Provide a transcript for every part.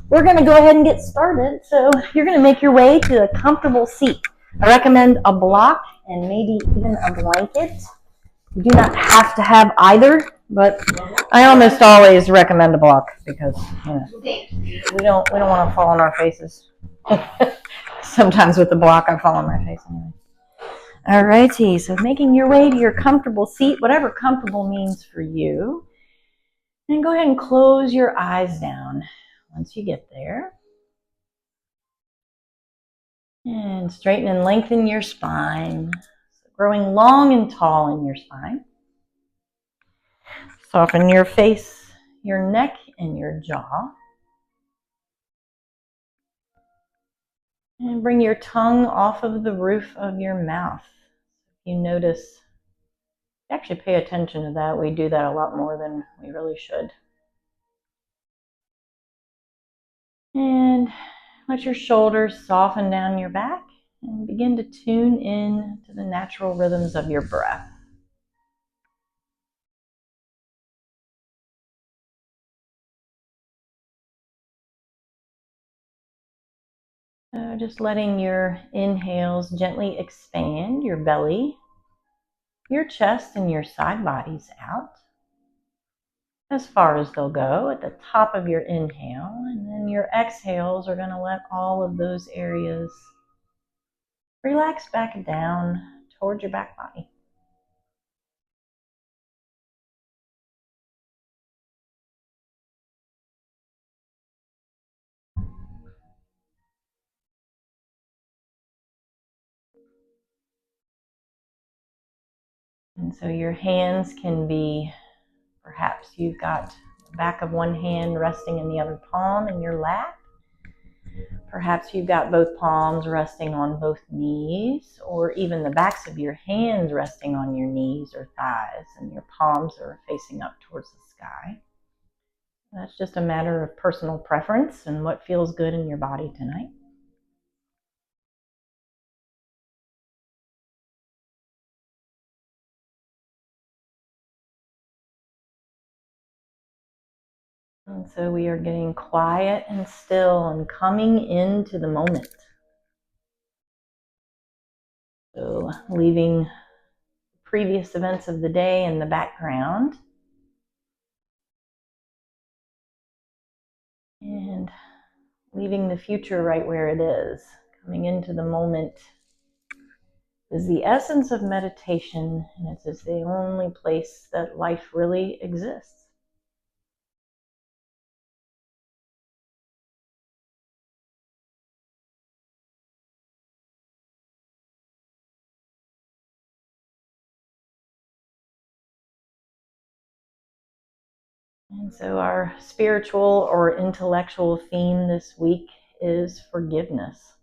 we're going to go ahead and get started. So you're going to make your way to a comfortable seat. I recommend a block and maybe even a blanket. You do not have to have either, but I almost always recommend a block because we don't want to fall on our faces. Sometimes with the block, I fall on my face anyway. Alrighty, so making your way to your comfortable seat, whatever comfortable means for you. And go ahead and close your eyes down once you get there. And straighten and lengthen your spine, so growing long and tall in your spine. Soften your face, your neck, and your jaw. And bring your tongue off of the roof of your mouth. You notice, actually pay attention to that. We do that a lot more than we really should. And let your shoulders soften down your back and begin to tune in to the natural rhythms of your breath. So just letting your inhales gently expand your belly, your chest, and your side bodies out as far as they'll go at the top of your inhale. And then your exhales are going to let all of those areas relax back down towards your back body. And so your hands can be, perhaps you've got the back of one hand resting in the other palm in your lap. Perhaps you've got both palms resting on both knees, or even the backs of your hands resting on your knees or thighs, and your palms are facing up towards the sky. That's just a matter of personal preference and what feels good in your body tonight. And so we are getting quiet and still and coming into the moment. So leaving previous events of the day in the background. And leaving the future right where it is. Coming into the moment is the essence of meditation, and it's the only place that life really exists. And so our spiritual or intellectual theme this week is forgiveness.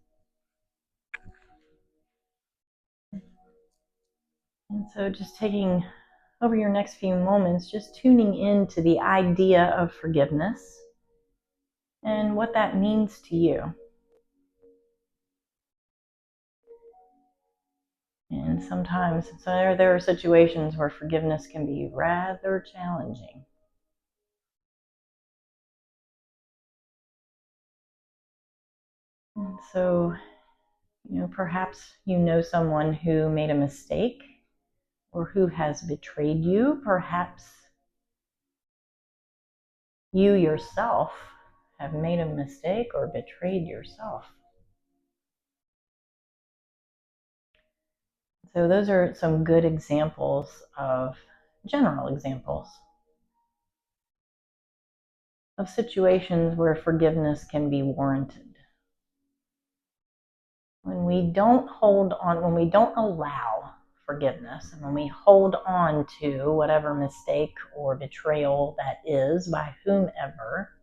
And so just taking over your next few moments, just tuning into the idea of forgiveness and what that means to you. And sometimes there are situations where forgiveness can be rather challenging. And so, perhaps you know someone who made a mistake or who has betrayed you. Perhaps you yourself have made a mistake or betrayed yourself. So those are some good examples of, general examples of situations where forgiveness can be warranted. When we don't allow forgiveness, and when we hold on to whatever mistake or betrayal that is by whomever,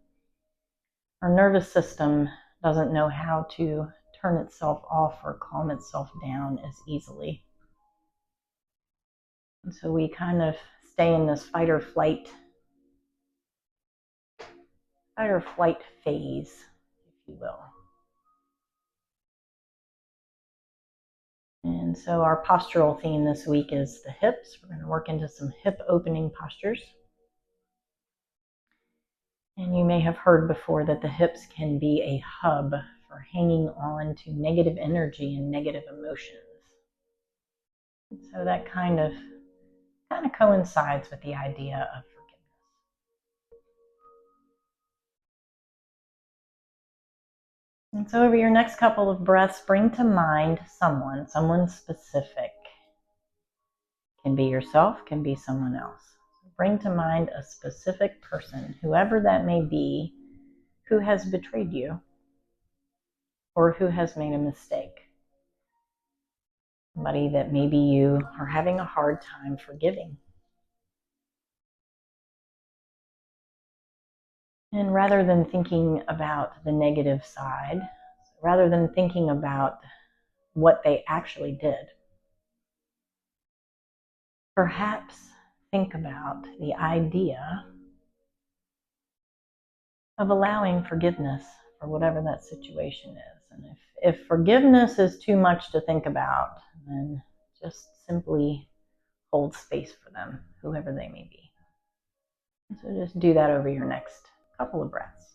our nervous system doesn't know how to turn itself off or calm itself down as easily. And so we kind of stay in this fight or flight phase, if you will. And so our postural theme this week is the hips. We're going to work into some hip opening postures. And you may have heard before that the hips can be a hub for hanging on to negative energy and negative emotions. So that kind of coincides with the idea of forgiveness. And so over your next couple of breaths, bring to mind someone specific. Can be yourself, can be someone else. Bring to mind a specific person, whoever that may be, who has betrayed you or who has made a mistake. Somebody that maybe you are having a hard time forgiving. And rather than thinking about the negative side, rather than thinking about what they actually did, perhaps think about the idea of allowing forgiveness for whatever that situation is. And if forgiveness is too much to think about, then just simply hold space for them, whoever they may be. And so just do that over your next couple of breaths.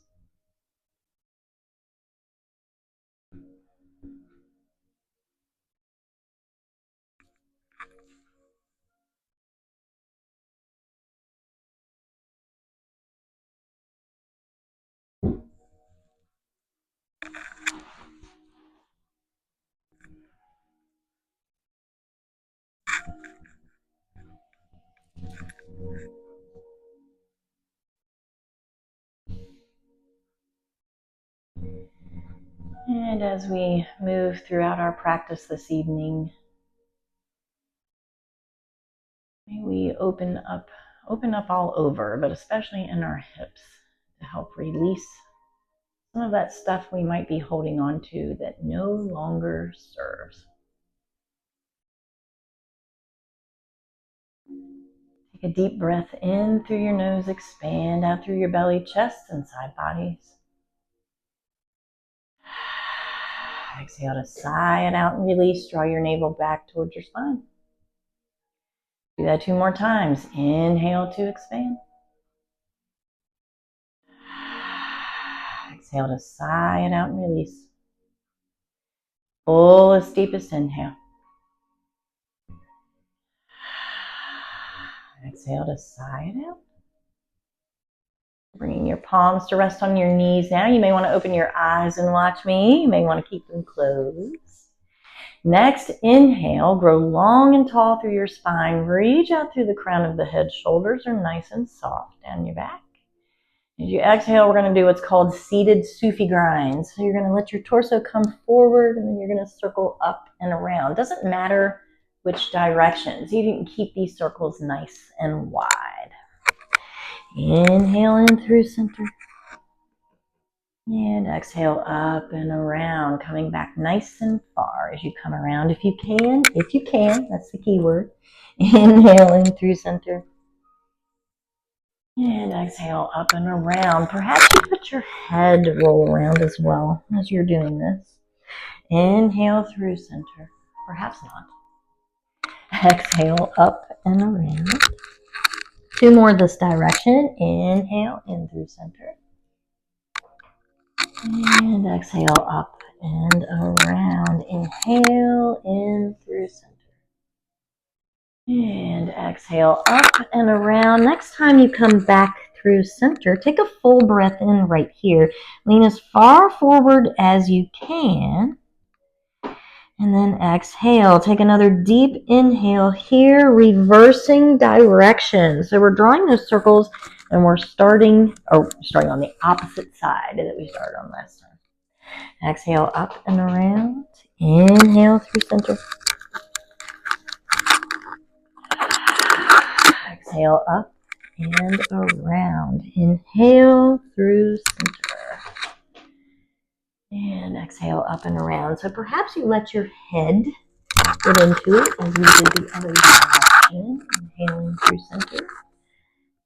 And as we move throughout our practice this evening, may we open up all over, but especially in our hips, to help release some of that stuff we might be holding on to that no longer serves. Take a deep breath in through your nose, expand out through your belly, chest, and side bodies. Exhale to sigh it out and release. Draw your navel back towards your spine. Do that 2 more times. Inhale to expand. Exhale to sigh it out and release. Fullest, deepest inhale. Exhale to sigh it out. Bringing your palms to rest on your knees now. You may want to open your eyes and watch me. You may want to keep them closed. Next, inhale, grow long and tall through your spine. Reach out through the crown of the head. Shoulders are nice and soft down your back. As you exhale, we're going to do what's called seated Sufi grinds. So you're going to let your torso come forward and then you're going to circle up and around. Doesn't matter which directions. You can keep these circles nice and wide. Inhale in through center. And exhale up and around, coming back nice and far as you come around. If you can, that's the key word. Inhale in through center. And exhale up and around. Perhaps you let your head roll around as well as you're doing this. Inhale through center. Perhaps not. Exhale up and around. 2 more this direction. Inhale in through center. And exhale up and around. Inhale in through center. And exhale up and around. Next time you come back through center, take a full breath in right here. Lean as far forward as you can. And then exhale. Take another deep inhale here, reversing direction. So we're drawing those circles and we're starting on the opposite side that we started on last time. Exhale up and around. Inhale through center. Exhale up and around. Inhale through center. And exhale up and around. So perhaps you let your head get into it as we did the other direction. Inhaling through center.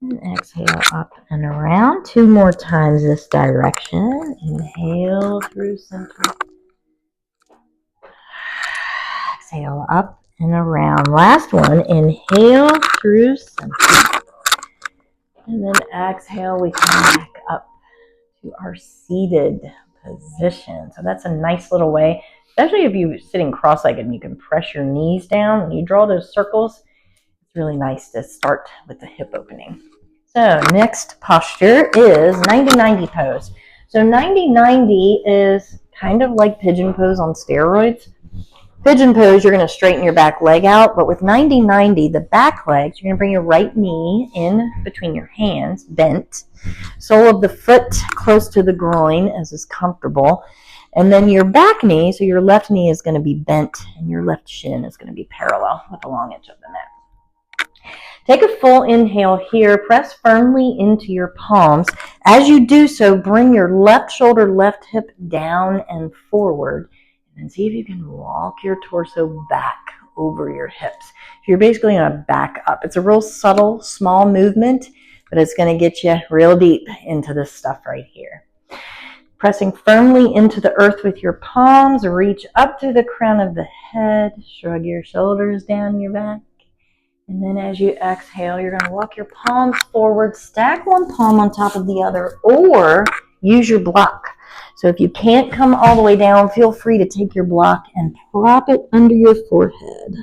And exhale up and around. 2 more times this direction. Inhale through center. Exhale up and around. Last one. Inhale through center. And then exhale, we come back up to our seated position. So that's a nice little way, especially if you're sitting cross-legged and you can press your knees down and you draw those circles. It's really nice to start with the hip opening. So next posture is 90-90 pose. So 90-90 is kind of like pigeon pose on steroids. Pigeon pose, you're going to straighten your back leg out, but with 90-90, the back legs, you're going to bring your right knee in between your hands, bent, sole of the foot close to the groin as is comfortable, and then your back knee, so your left knee is going to be bent, and your left shin is going to be parallel with the long edge of the neck. Take a full inhale here. Press firmly into your palms. As you do so, bring your left shoulder, left hip down and forward. And see if you can walk your torso back over your hips. So you're basically going to back up. It's a real subtle, small movement, but it's going to get you real deep into this stuff right here. Pressing firmly into the earth with your palms, reach up to the crown of the head, shrug your shoulders down your back. And then as you exhale, you're going to walk your palms forward, stack one palm on top of the other, or use your block. So if you can't come all the way down, feel free to take your block and prop it under your forehead.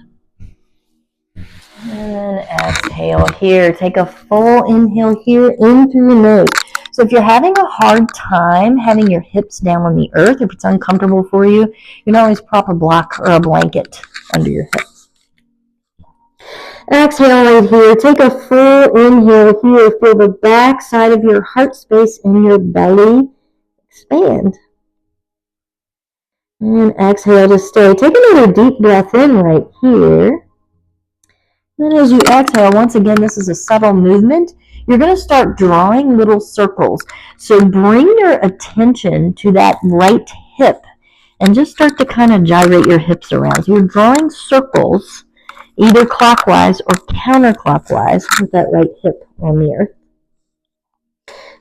And then exhale here. Take a full inhale here in through your nose. So if you're having a hard time having your hips down on the earth, if it's uncomfortable for you, you can always prop a block or a blanket under your hips. Exhale right here. Take a full inhale here. Feel the back side of your heart space and your belly expand. And exhale to stay. Take another deep breath in right here. Then as you exhale, once again, this is a subtle movement. You're going to start drawing little circles. So bring your attention to that right hip and just start to kind of gyrate your hips around. So you're drawing circles either clockwise or counterclockwise with that right hip on the earth.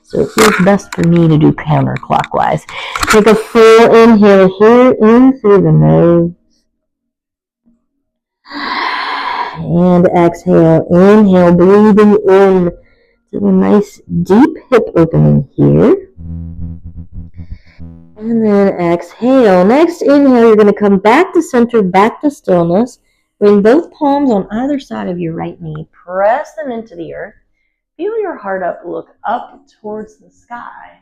So it feels best for me to do counterclockwise. Take a full inhale here in through the nose. And exhale. Inhale, breathing in to a nice deep hip opening here. And then exhale. Next inhale, you're going to come back to center, back to stillness. Bring both palms on either side of your right knee. Press them into the earth. Feel your heart up, look up towards the sky.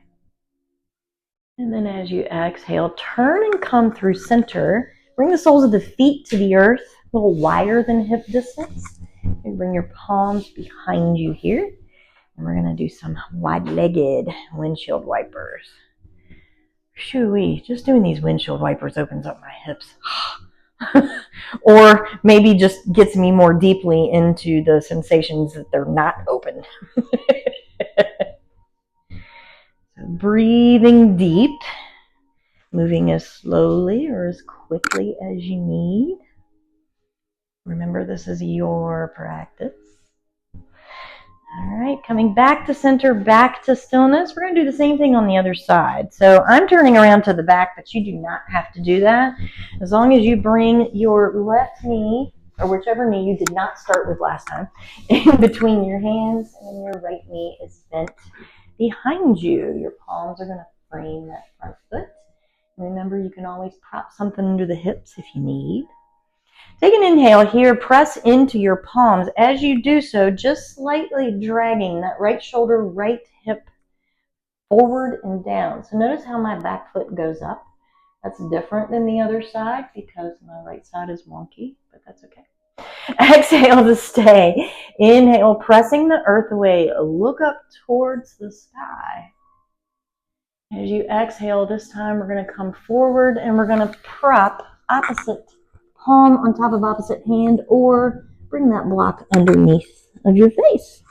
And then as you exhale, turn and come through center. Bring the soles of the feet to the earth, a little wider than hip distance. And bring your palms behind you here. And we're going to do some wide-legged windshield wipers. Shoo-wee, just doing these windshield wipers opens up my hips. Or maybe just gets me more deeply into the sensations that they're not open. So breathing deep, moving as slowly or as quickly as you need. Remember, this is your practice. All right, coming back to center, back to stillness. We're going to do the same thing on the other side. So I'm turning around to the back, but you do not have to do that. As long as you bring your left knee, or whichever knee you did not start with last time, in between your hands, and your right knee is bent behind you. Your palms are going to frame that front foot. Remember, you can always prop something under the hips if you need. Take an inhale here, press into your palms. As you do so, just slightly dragging that right shoulder, right hip forward and down. So notice how my back foot goes up. That's different than the other side because my right side is wonky, but that's okay. Exhale to stay. Inhale, pressing the earth away. Look up towards the sky. As you exhale, this time we're going to come forward and we're going to prop opposite palm on top of opposite hand, or bring that block underneath of your face.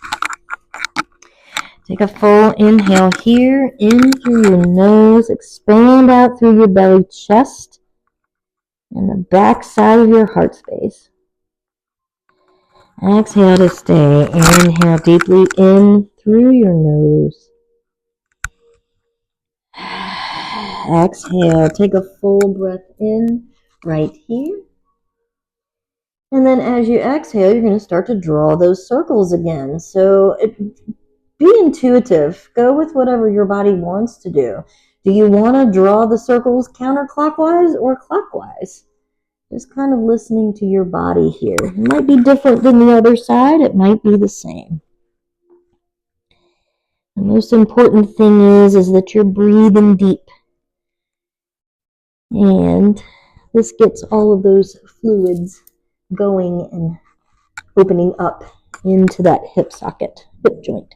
Take a full inhale here, in through your nose, expand out through your belly, chest, and the back side of your heart space. Exhale to stay. Inhale deeply in through your nose. Exhale, take a full breath in right here. And then as you exhale, you're going to start to draw those circles again. So be intuitive. Go with whatever your body wants to do. Do you want to draw the circles counterclockwise or clockwise? Just kind of listening to your body here. It might be different than the other side. It might be the same. The most important thing is that you're breathing deep. And this gets all of those fluids going and opening up into that hip socket, hip joint.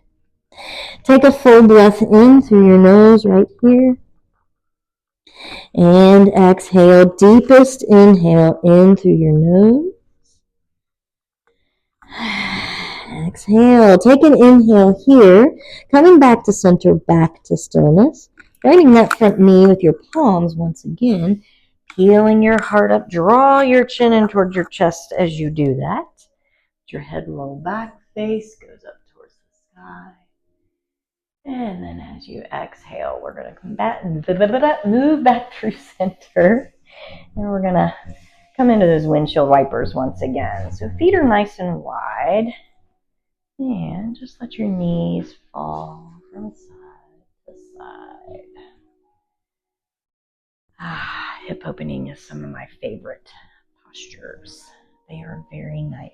Take a full breath in through your nose right here. And exhale, deepest inhale in through your nose. Exhale, take an inhale here, coming back to center, back to stillness. Guiding that front knee with your palms once again, peeling your heart up, draw your chin in towards your chest as you do that. Your head roll back, face goes up towards the sky. And then as you exhale, we're going to come back and move back through center. And we're going to come into those windshield wipers once again. So feet are nice and wide. And just let your knees fall from side to side. Hip opening is some of my favorite postures. They are very nice.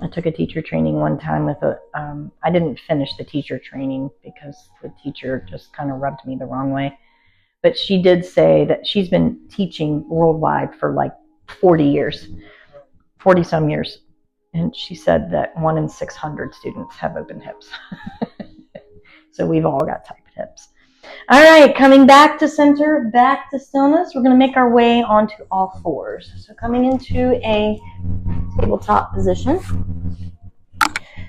I took a teacher training one time with I didn't finish the teacher training because the teacher just kind of rubbed me the wrong way. But she did say that she's been teaching worldwide for like 40 some years. And she said that 1 in 600 students have open hips. So we've all got tight hips. All right, coming back to center, back to stillness. We're going to make our way onto all fours. So coming into a tabletop position.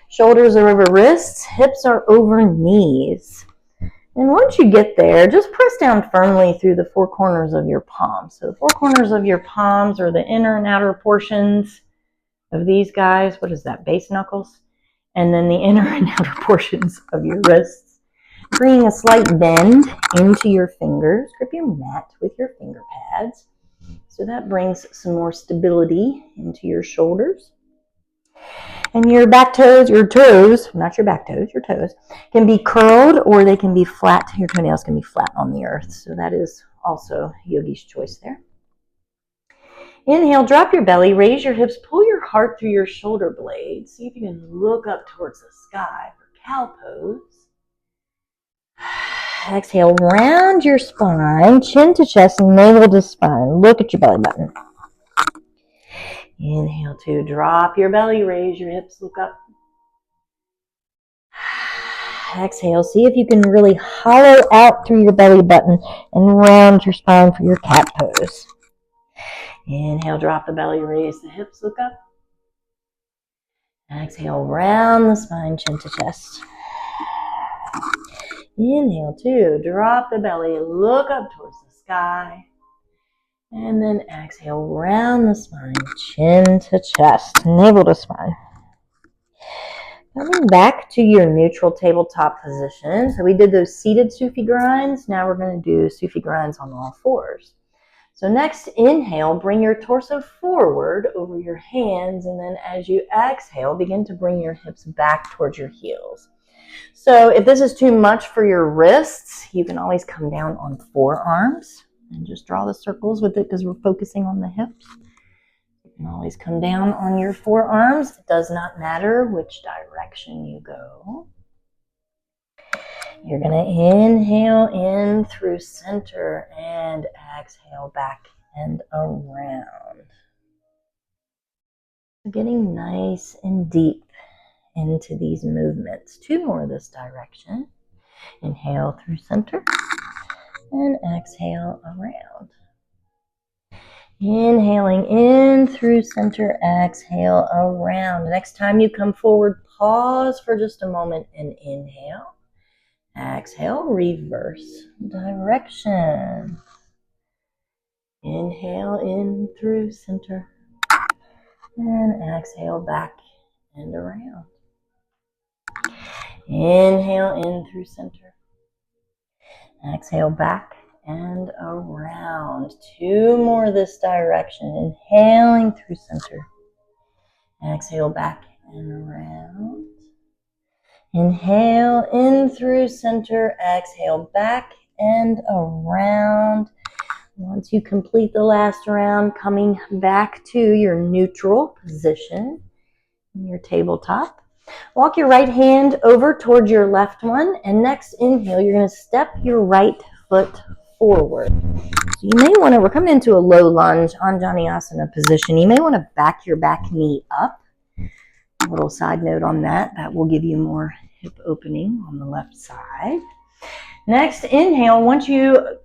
Shoulders are over wrists, hips are over knees. And once you get there, just press down firmly through the four corners of your palms. So the four corners of your palms are the inner and outer portions of these guys. What is that? Base knuckles. And then the inner and outer portions of your wrists. Bringing a slight bend into your fingers. Grip your mat with your finger pads. So that brings some more stability into your shoulders. And your back toes, your toes, not your back toes, your toes, can be curled or they can be flat. Your toenails can be flat on the earth. So that is also Yogi's choice there. Inhale, drop your belly, raise your hips, pull your heart through your shoulder blades. See if you can look up towards the sky for cow pose. Exhale, round your spine, chin to chest, navel to spine. Look at your belly button. Inhale to drop your belly, raise your hips, look up. Exhale, see if you can really hollow out through your belly button and round your spine for your cat pose. Inhale, drop the belly, raise the hips, look up. Exhale, round the spine, chin to chest. Inhale, two, drop the belly, look up towards the sky. And then exhale, round the spine, chin to chest, navel to spine. Coming back to your neutral tabletop position. So we did those seated Sufi grinds. Now we're going to do Sufi grinds on all fours. So next, inhale, bring your torso forward over your hands. And then as you exhale, begin to bring your hips back towards your heels. So if this is too much for your wrists, you can always come down on forearms and just draw the circles with it because we're focusing on the hips. You can always come down on your forearms. It does not matter which direction you go. You're going to inhale in through center and exhale back and around. Getting nice and deep into these movements. Two more this direction. Inhale through center and exhale around. Inhaling in through center, exhale around. Next time you come forward, pause for just a moment and inhale. Exhale, reverse direction. Inhale in through center and exhale back and around. Inhale in through center. Exhale back and around. Two more this direction. Inhaling through center. Exhale back and around. Inhale in through center, exhale back and around. Once you complete the last round, coming back to your neutral position in your tabletop. Walk your right hand over towards your left one, and next inhale, you're going to step your right foot forward. So you may want to, we're coming into a low lunge, Anjaneyasana position. You may want to back your back knee up. A little side note on that, that will give you more hip opening on the left side. Next inhale, once you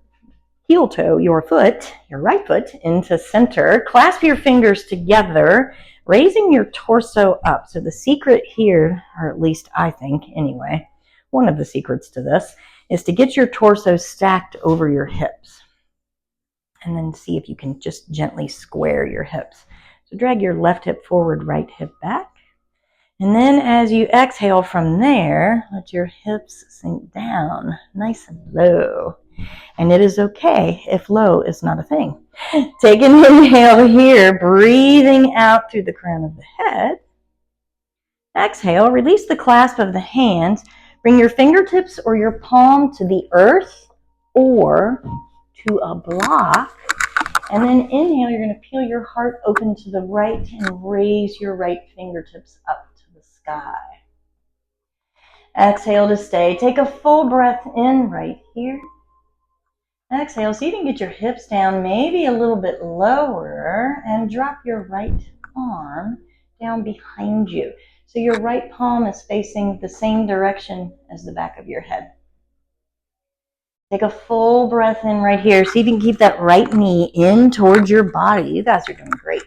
heel toe your foot, your right foot, into center, clasp your fingers together, raising your torso up. So the secret here, or at least I think anyway, one of the secrets to this, is to get your torso stacked over your hips. And then see if you can just gently square your hips. So drag your left hip forward, right hip back. And then as you exhale from there, let your hips sink down nice and low. And it is okay if low is not a thing. Take an inhale here, breathing out through the crown of the head. Exhale, release the clasp of the hands. Bring your fingertips or your palm to the earth or to a block. And then inhale, you're going to peel your heart open to the right and raise your right fingertips up to the sky. Exhale to stay. Take a full breath in right here. Exhale, so you can get your hips down maybe a little bit lower and drop your right arm down behind you. So your right palm is facing the same direction as the back of your head. Take a full breath in right here. See if you can keep that right knee in towards your body. You guys are doing great.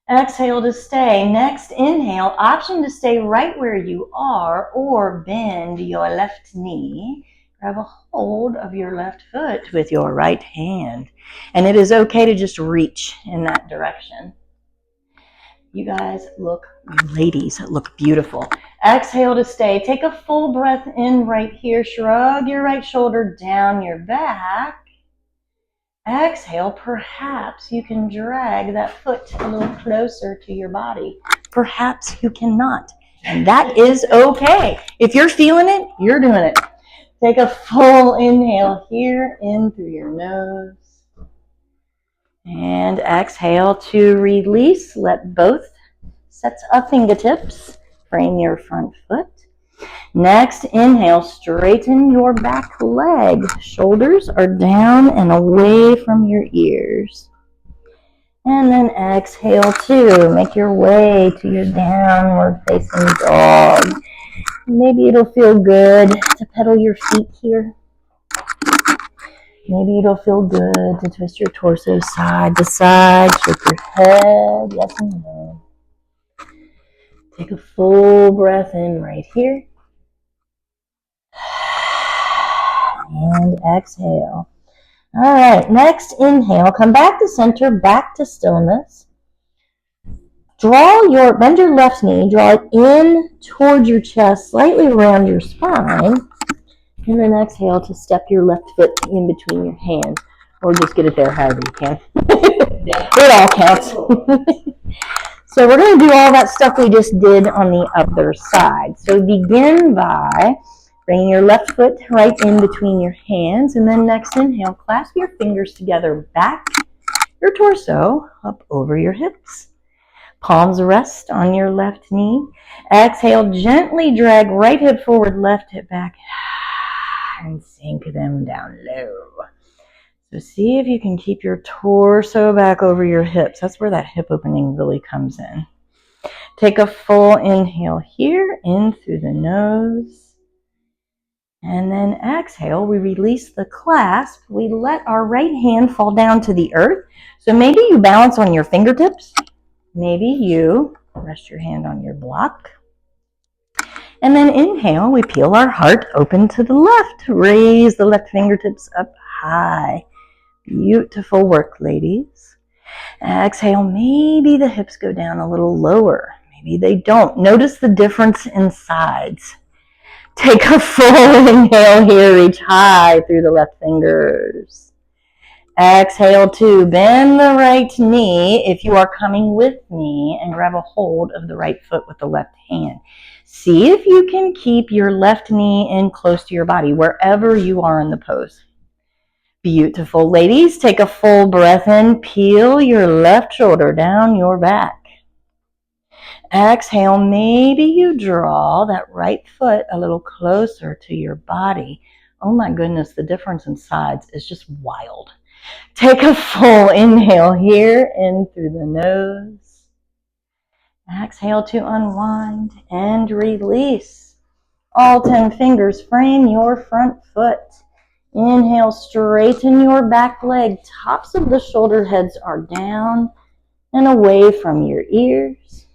Exhale to stay. Next inhale, option to stay right where you are or bend your left knee. Grab a hold of your left foot with your right hand. And it is okay to just reach in that direction. You guys look, ladies, look beautiful. Exhale to stay. Take a full breath in right here. Shrug your right shoulder down your back. Exhale, perhaps you can drag that foot a little closer to your body. Perhaps you cannot. And that is okay. If you're feeling it, you're doing it. Take a full inhale here, in through your nose. And exhale to release. Let both sets of fingertips frame your front foot. Next, inhale, straighten your back leg. Shoulders are down and away from your ears. And then exhale to make your way to your downward facing dog. Maybe it'll feel good to pedal your feet here. Maybe it'll feel good to twist your torso side to side, shake your head, yes and no. Take a full breath in right here. And exhale. All right, next inhale, come back to center, back to stillness. Bend your left knee, draw it in towards your chest, slightly around your spine. And then exhale to step your left foot in between your hands, or just get it there however you can. It all counts. So we're going to do all that stuff we just did on the other side. So begin by bringing your left foot right in between your hands, and then next inhale, clasp your fingers together, back your torso up over your hips. Palms rest on your left knee. Exhale, gently drag right hip forward, left hip back, and sink them down low. So see if you can keep your torso back over your hips. That's where that hip opening really comes in. Take a full inhale here, in through the nose. And then exhale, we release the clasp. We let our right hand fall down to the earth. So maybe you balance on your fingertips. Maybe you rest your hand on your block. And then inhale, we peel our heart open to the left. Raise the left fingertips up high. Beautiful work, ladies. Exhale, maybe the hips go down a little lower. Maybe they don't. Notice the difference in sides. Take a full inhale here, reach high through the left fingers. Exhale to bend the right knee if you are coming with me, and grab a hold of the right foot with the left hand. See if you can keep your left knee in close to your body, wherever you are in the pose. Beautiful, ladies. Take a full breath in. Peel your left shoulder down your back. Exhale, maybe you draw that right foot a little closer to your body. Oh my goodness, the difference in sides is just wild. Take a full inhale here in through the nose. Exhale to unwind and release. All 10 fingers frame your front foot. Inhale, straighten your back leg. Tops of the shoulder heads are down and away from your ears.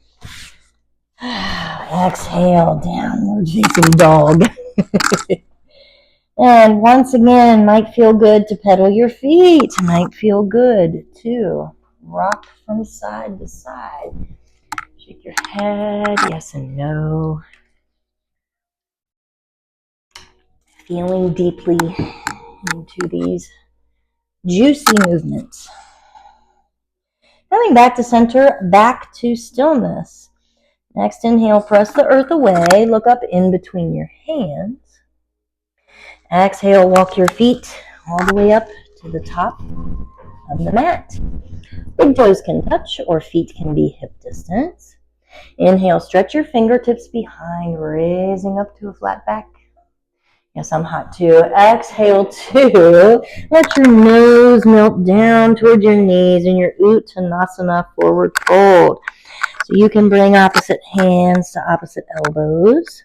Exhale, downward facing dog. And once again, might feel good to pedal your feet. Might feel good to rock from side to side. Shake your head, yes and no. Feeling deeply into these juicy movements. Coming back to center, back to stillness. Next inhale, press the earth away. Look up in between your hands. Exhale, walk your feet all the way up to the top of the mat. Big toes can touch or feet can be hip distance. Inhale, stretch your fingertips behind, raising up to a flat back. Yes, I'm hot too. Exhale, two. Let your nose melt down towards your knees in your Uttanasana forward fold. So you can bring opposite hands to opposite elbows.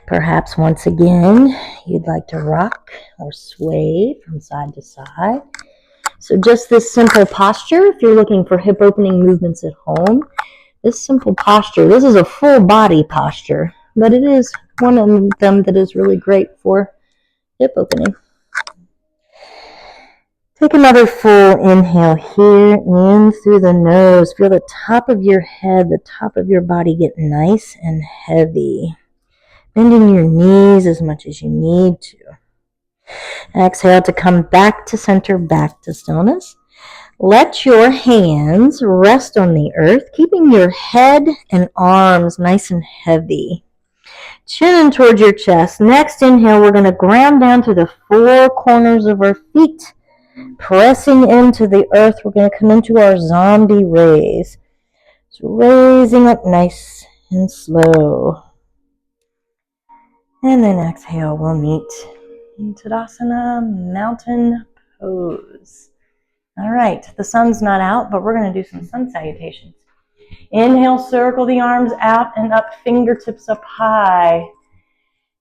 Perhaps once again, you'd like to rock or sway from side to side. So just this simple posture, if you're looking for hip opening movements at home, this simple posture, this is a full body posture, but it is one of them that is really great for hip opening. Take another full inhale here, in through the nose. Feel the top of your head, the top of your body get nice and heavy. Bending your knees as much as you need to. Exhale to come back to center, back to stillness. Let your hands rest on the earth, keeping your head and arms nice and heavy. Chin in towards your chest. Next inhale, we're going to ground down to the four corners of our feet. Pressing into the earth, we're going to come into our zombie raise. So raising up nice and slow. And then exhale, we'll meet in Tadasana, mountain pose. All right, the sun's not out, but we're going to do some sun salutations. Inhale, circle the arms out and up, fingertips up high.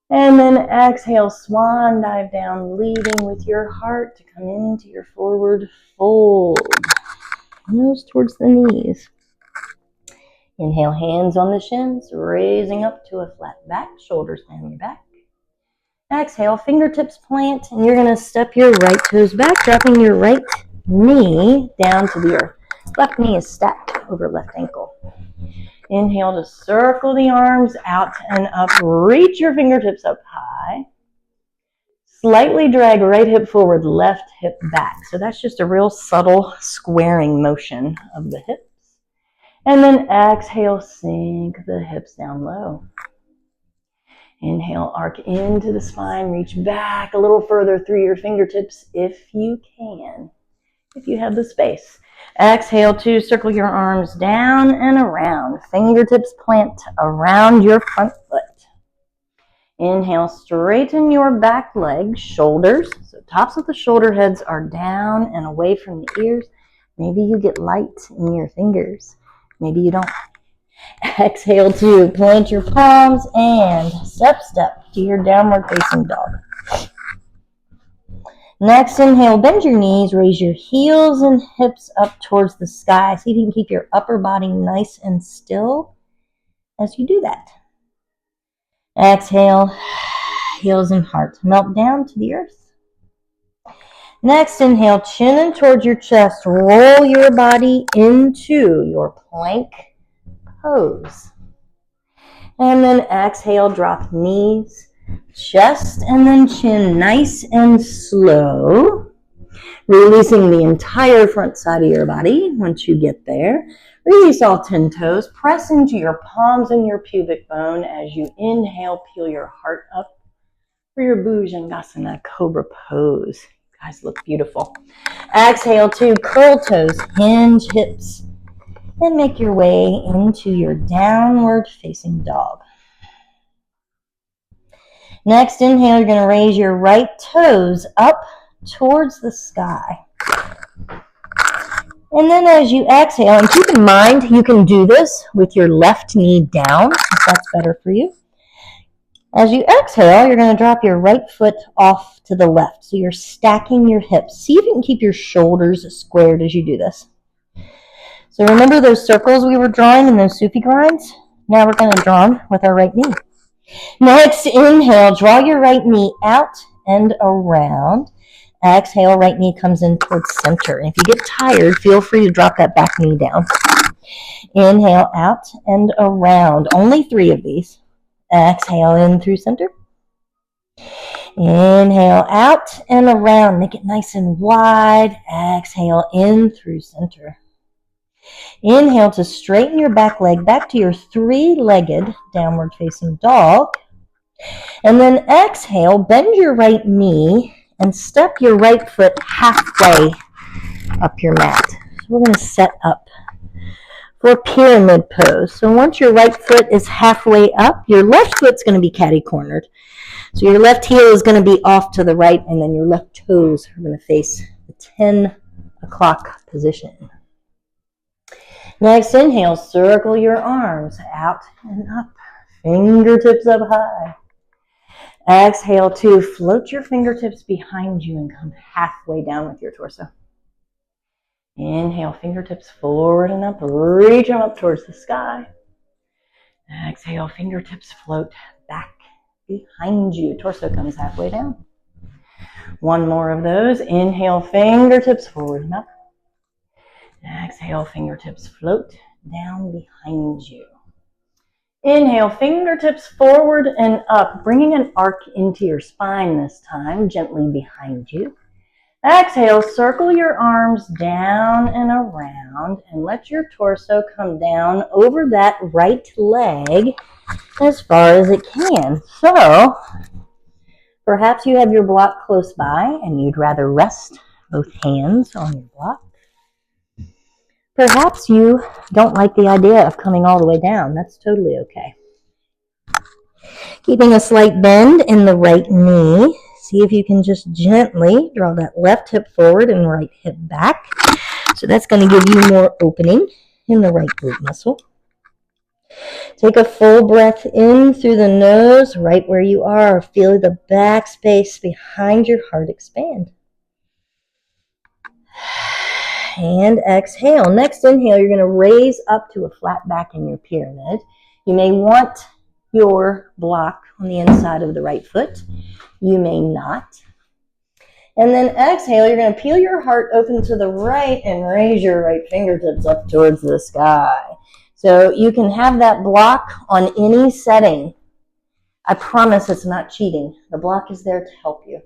And then exhale, swan dive down, leading with your heart to come into your forward fold. Nose towards the knees. Inhale, hands on the shins, raising up to a flat back, shoulders down your back. Exhale, fingertips plant, and you're going to step your right toes back, dropping your right knee down to the earth. Left knee is stacked over left ankle. Inhale to circle the arms out and up. Reach your fingertips up high. Slightly drag right hip forward, left hip back. So that's just a real subtle squaring motion of the hips. And then exhale, sink the hips down low. Inhale, arc into the spine, reach back a little further through your fingertips if you can, if you have the space. Exhale to circle your arms down and around. Fingertips plant around your front foot. Inhale, straighten your back legs, shoulders. So tops of the shoulder heads are down and away from the ears. Maybe you get light in your fingers. Maybe you don't. Exhale to plant your palms and step to your downward facing dog. Next, inhale, bend your knees, raise your heels and hips up towards the sky. See if you can keep your upper body nice and still as you do that. Exhale, heels and heart melt down to the earth. Next, inhale, chin in towards your chest. Roll your body into your plank pose. And then exhale, drop knees, chest, and then chin nice and slow. Releasing the entire front side of your body once you get there. Release all 10 toes. Press into your palms and your pubic bone as you inhale. Peel your heart up for your Bhujangasana Cobra pose. You guys look beautiful. Exhale to curl toes, hinge hips, and make your way into your downward facing dog. Next inhale, you're going to raise your right toes up towards the sky. And then as you exhale, and keep in mind, you can do this with your left knee down, if that's better for you. As you exhale, you're going to drop your right foot off to the left. So you're stacking your hips. See if you can keep your shoulders squared as you do this. So remember those circles we were drawing in those Sufi grinds? Now we're going to draw them with our right knee. Next, inhale, draw your right knee out and around. Exhale, right knee comes in towards center. And if you get tired, feel free to drop that back knee down. Inhale, out and around. Only 3 of these. Exhale, in through center. Inhale, out and around. Make it nice and wide. Exhale, in through center. Inhale to straighten your back leg back to your 3-legged downward facing dog. And then exhale, bend your right knee and step your right foot halfway up your mat. So we're going to set up for pyramid pose. So once your right foot is halfway up, your left foot's going to be catty-cornered. So your left heel is going to be off to the right, and then your left toes are going to face the 10 o'clock position. Next, inhale, circle your arms out and up, fingertips up high. Exhale to float your fingertips behind you and come halfway down with your torso. Inhale, fingertips forward and up, reach them up towards the sky. Exhale, fingertips float back behind you. Torso comes halfway down. One more of those. Inhale, fingertips forward and up. Exhale, fingertips float down behind you. Inhale, fingertips forward and up, bringing an arc into your spine this time, gently behind you. Exhale, circle your arms down and around and let your torso come down over that right leg as far as it can. So, perhaps you have your block close by and you'd rather rest both hands on your block. Perhaps you don't like the idea of coming all the way down. That's totally okay. Keeping a slight bend in the right knee. See if you can just gently draw that left hip forward and right hip back. So that's going to give you more opening in the right glute muscle. Take a full breath in through the nose, right where you are. Feel the back space behind your heart expand. And exhale. Next inhale, you're going to raise up to a flat back in your pyramid. You may want your block on the inside of the right foot. You may not. And then exhale, you're going to peel your heart open to the right and raise your right fingertips up towards the sky. So you can have that block on any setting. I promise it's not cheating. The block is there to help you.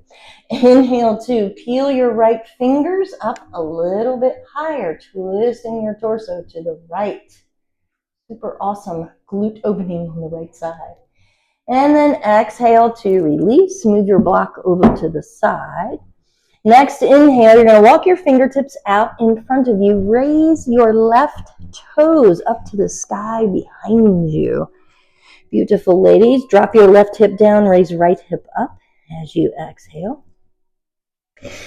Inhale to peel your right fingers up a little bit higher, twisting your torso to the right. Super awesome glute opening on the right side. And then exhale to release. Move your block over to the side. Next inhale, you're going to walk your fingertips out in front of you. Raise your left toes up to the sky behind you. Beautiful ladies. Drop your left hip down, raise right hip up as you exhale.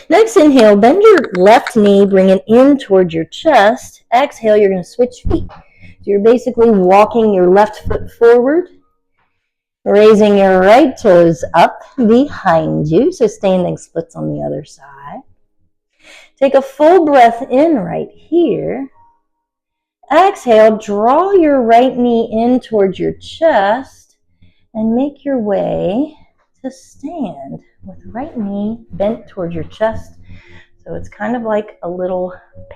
Next inhale, bend your left knee, bring it in towards your chest. Exhale, you're going to switch feet. So you're basically walking your left foot forward, raising your right toes up behind you. So standing splits on the other side. Take a full breath in right here. Exhale, draw your right knee in towards your chest and make your way to stand with right knee bent towards your chest. So it's kind of like a little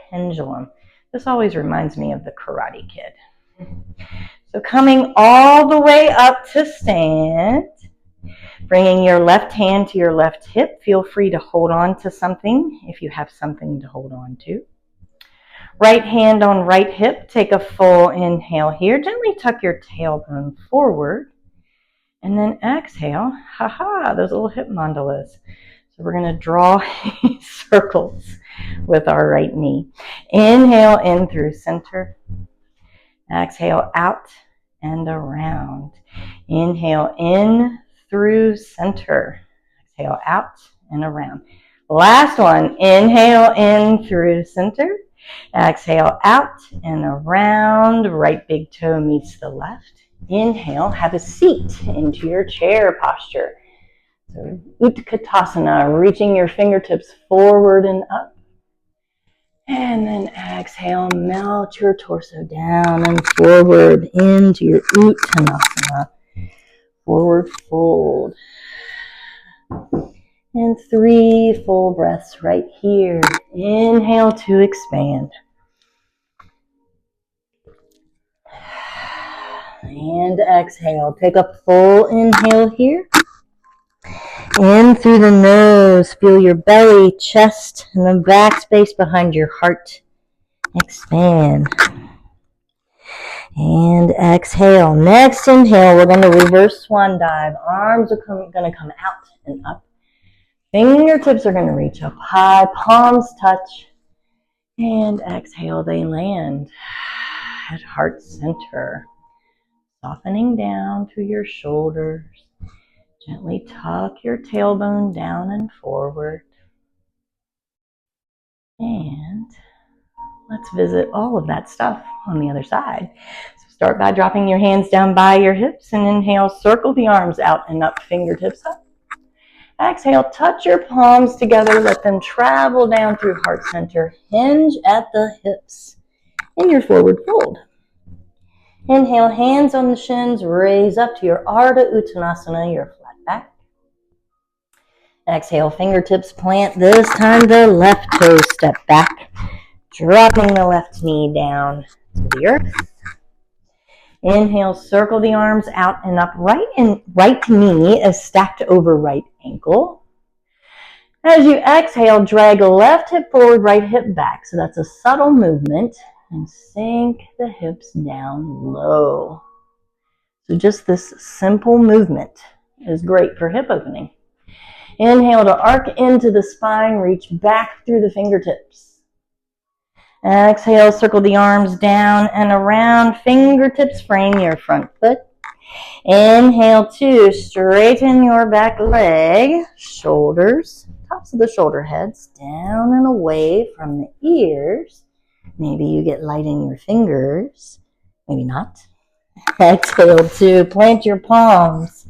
pendulum. This always reminds me of the Karate Kid. So coming all the way up to stand, bringing your left hand to your left hip. Feel free to hold on to something if you have something to hold on to. Right hand on right hip. Take a full inhale here. Gently tuck your tailbone forward. And then exhale. Ha-ha, those little hip mandalas. So we're going to draw circles with our right knee. Inhale in through center. Exhale out and around. Inhale in through center. Exhale out and around. Last one. Inhale in through center. Exhale out and around. Right big toe meets the left. Inhale, have a seat into your chair posture. So Utkatasana, reaching your fingertips forward and up. And then exhale, melt your torso down and forward into your Uttanasana. Forward fold. And 3 full breaths right here. Inhale to expand. And exhale. Take a full inhale here. In through the nose. Feel your belly, chest, and the back space behind your heart. Expand. And exhale. Next inhale, we're going to reverse swan dive. Arms are going to come out and up. Fingertips are going to reach up high. Palms touch. And exhale, they land at heart center. Softening down through your shoulders. Gently tuck your tailbone down and forward. And let's visit all of that stuff on the other side. So start by dropping your hands down by your hips and inhale, circle the arms out and up, fingertips up. Exhale, touch your palms together, let them travel down through heart center. Hinge at the hips in your forward fold. Inhale, hands on the shins, raise up to your Ardha Uttanasana, your flat back. Exhale, fingertips plant. This time the left toe step back, dropping the left knee down to the earth. Inhale, circle the arms out and up. Right knee is stacked over right ankle. As you exhale, drag left hip forward, right hip back. So that's a subtle movement. And sink the hips down low. So just this simple movement is great for hip opening. Inhale to arc into the spine, reach back through the fingertips. Exhale, circle the arms down and around, fingertips frame your front foot. Inhale to straighten your back leg, shoulders, tops of the shoulder heads, down and away from the ears. Maybe you get light in your fingers, maybe not. Exhale to plant your palms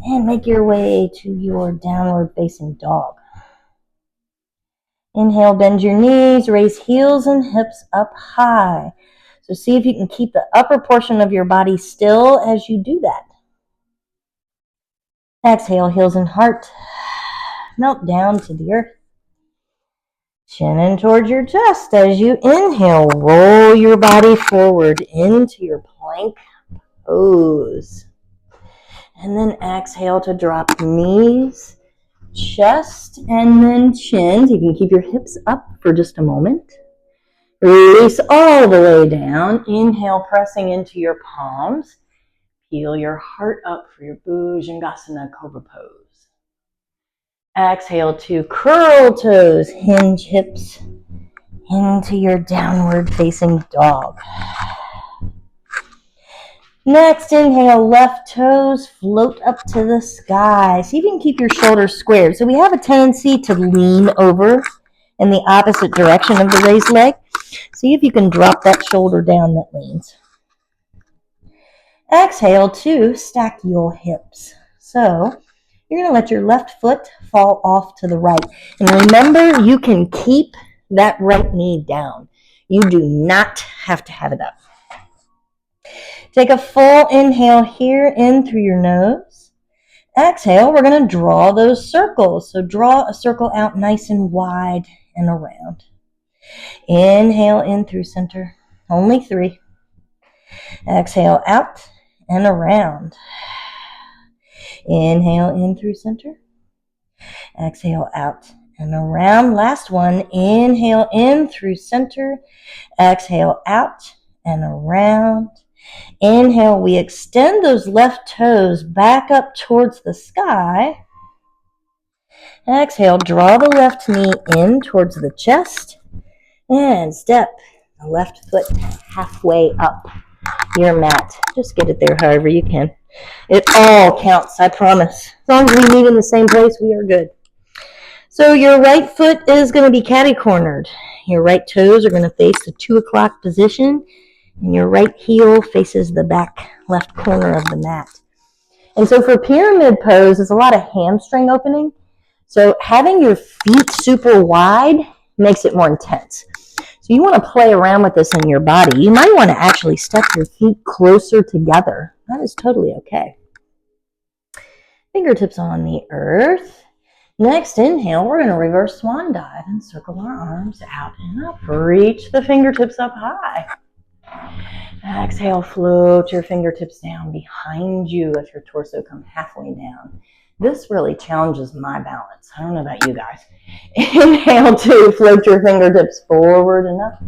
and make your way to your downward facing dog. Inhale, bend your knees, raise heels and hips up high. So see if you can keep the upper portion of your body still as you do that. Exhale, heels and heart melt down to the earth. Chin in towards your chest as you inhale. Roll your body forward into your plank pose. And then exhale to drop knees, chest, and then chin. You can keep your hips up for just a moment. Release all the way down. Inhale, pressing into your palms. Peel your heart up for your Bhujangasana Cobra pose. Exhale to curl toes, hinge hips into your downward facing dog. Next, inhale, left toes float up to the sky. See if you can keep your shoulders squared. So we have a tendency to lean over in the opposite direction of the raised leg. See if you can drop that shoulder down that leans. Exhale to stack your hips. So you're going to let your left foot fall off to the right. And remember, you can keep that right knee down. You do not have to have it up. Take a full inhale here in through your nose. Exhale, we're going to draw those circles. So draw a circle out nice and wide and around. Inhale in through center. Only 3. Exhale out and around. Inhale in through center. Exhale out and around. Last one. Inhale in through center. Exhale out and around. Inhale, we extend those left toes back up towards the sky. Exhale, draw the left knee in towards the chest and step the left foot halfway up your mat. Just get it there however you can. It all counts, I promise. As long as we meet in the same place, we are good. So your right foot is going to be catty-cornered. Your right toes are going to face the 2 o'clock position, and your right heel faces the back left corner of the mat. And so for pyramid pose, there's a lot of hamstring opening. So having your feet super wide makes it more intense. So you want to play around with this in your body. You might want to actually step your feet closer together. That is totally okay. Fingertips on the earth. Next inhale, we're going to reverse swan dive and circle our arms out and up. Reach the fingertips up high. Exhale, float your fingertips down behind you if your torso comes halfway down. This really challenges my balance. I don't know about you guys. Inhale to float your fingertips forward and up.